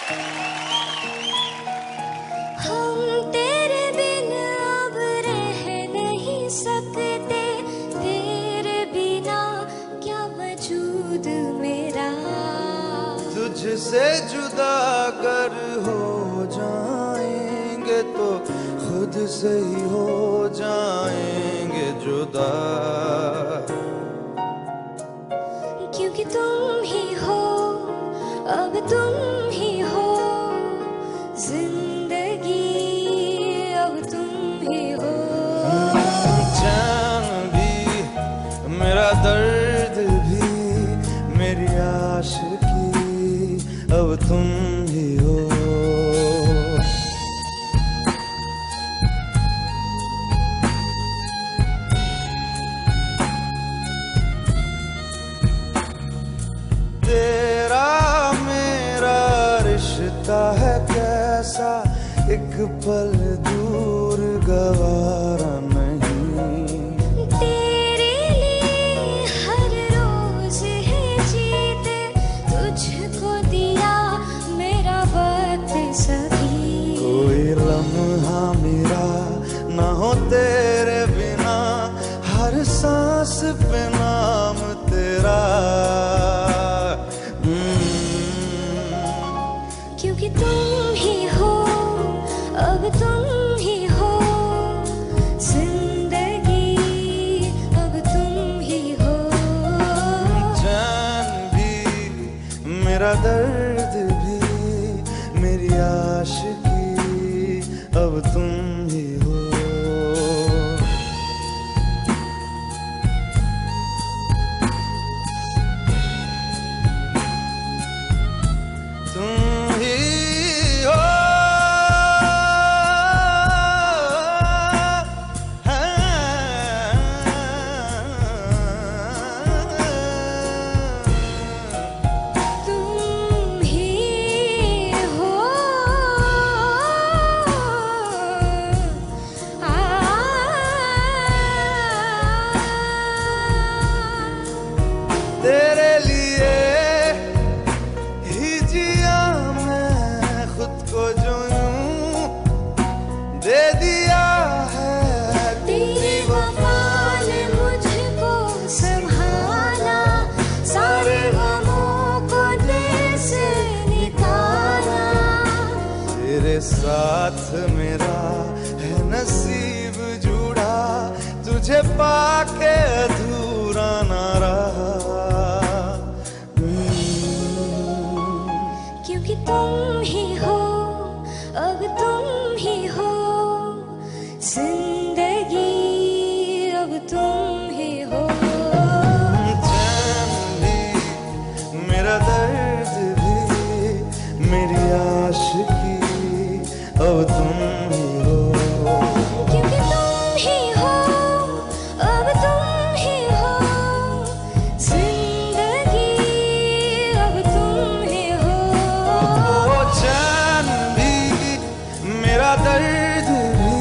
हम तेरे बिन अब रह नहीं सकते, तेरे बिना क्या वजूद मेरा। तुझसे जुदा अगर हो जाएंगे तो खुद से ही हो जाएंगे जुदा। क्योंकि तुम ही हो, अब तुम ही हो जिंदगी, अब तुम ही हो। चैन भी मेरा दर्द भी मेरी आशिकी, अब तुम ही हो। तेरा मेरा रिश्ता है कैसा, एक पल दूर गवारा नहीं। तेरे लिए हर रोज है जीते, तुझको दिया मेरा वक्त सभी। कोई लम्हा मेरा ना हो तेरे बिना, हर सांस पे नाम तेरा। क्योंकि तुम ही हो, अब तुम ही हो जिंदगी, अब तुम ही हो। चैन भी मेरा दर्द भी मेरी आशिकी, अब तुम ही हो। तुम ही हो, तुम ही हो, तेरे लिए ही जिया मैं खुद को जो यूं दे दिया है। तेरी वफा ने मुझको संभाला, सारे गमों को दिल से निकाला। तेरे साथ मेरा है नसीब जुड़ा, तुझे पाके अधूरा ना रहा। क्योंकि तुम ही हो, अब तुम ही हो जिंदगी, अब तुम ही हो। चैन भी मेरा दर्द भी मेरी आशिकी, अब तुम ही हो। क्योंकि तुम ही हो, अब तुम ही हो जिंदगी, अब तुम ही हो। ओ चैन भी मेरा दर्द भी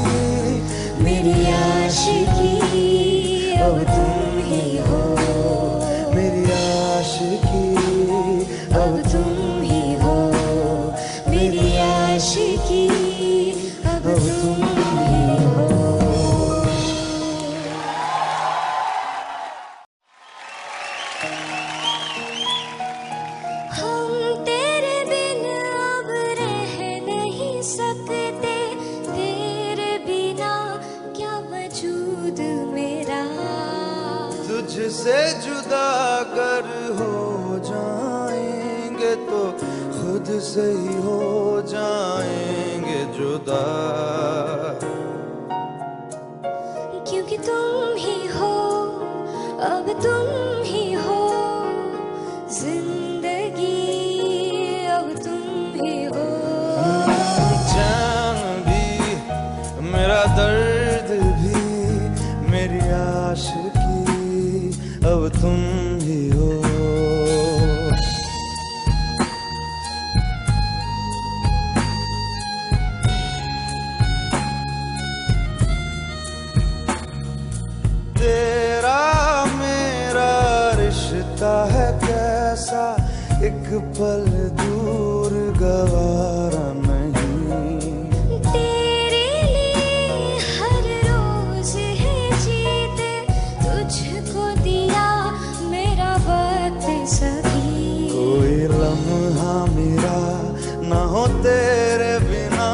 मेरी आशिकी, अब तुम ही हो। मेरी आशिकी, अब तुम ही हो, मेरी आशिकी, अब तुम ही हो। हम तेरे बिन अब रह नहीं सकते, तेरे बिना क्या वजूद मेरा। तुझसे जुदा अगर हो जाएंगे तो खुद से ही हो जाएंगे जुदा। क्योंकि तुम ही हो, अब तुम ही हो जिंदगी, अब तुम ही हो। चैन भी मेरा दर्द भी मेरी आशिकी, अब तुम ही हो। पल दूर गवारा नहीं। तेरे लिए हर रोज है जीते, तुझको दिया मेरा वक्त सभी। कोई लम्हा मेरा ना हो तेरे बिना,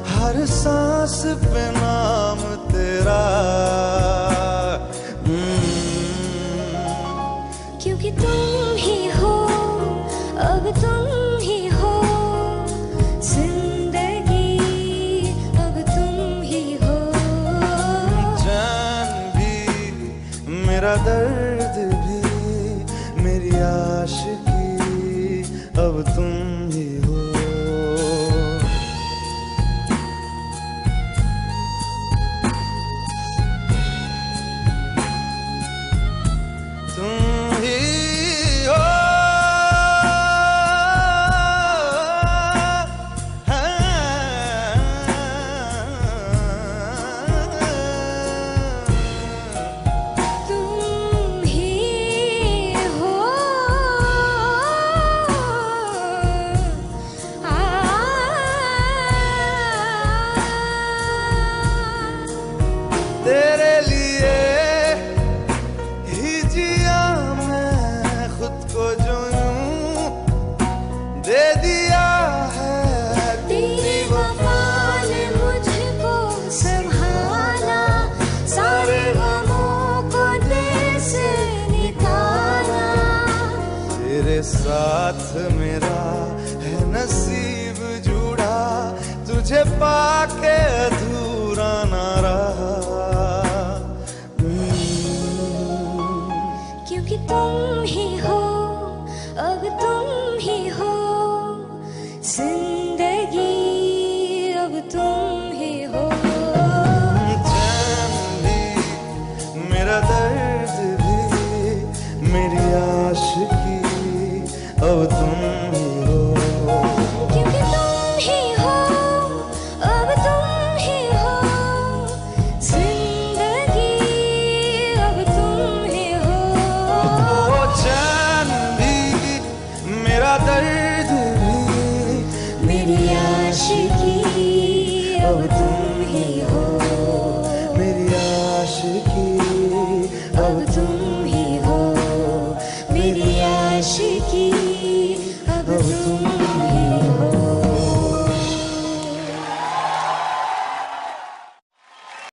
हर सांस पे नाम तेरा। क्योंकि तुम ही हो, अब तुम ही हो जिंदगी, अब तुम ही हो। जान भी मेरा दर्द भी मेरी आशिकी, अब तुम ही हो। तुम ही हो, तुम ही हो। तेरे लिए ही जिया मैं खुद को, जो यूं दे दिया है। तेरी वफा ने मुझको संभाला, सारे गमों को दिल से निकाला। तेरे साथ मेरा है नसीब जुड़ा, तुझे पाके अधूरा ना रहा। क्योंकि तुम ही हो, अब तुम ही हो जिंदगी, अब तुम ही हो। चैन भी मेरा दर्द भी मेरी आशिकी, अब तुम ही हो। क्योंकि तुम ही हो, अब तुम ही हो जिंदगी, अब तुम ही हो। ओ चैन भी मेरा दर्द भी मेरी आशिकी, अब तुम ही हो। मेरी आशिकी, अब तुम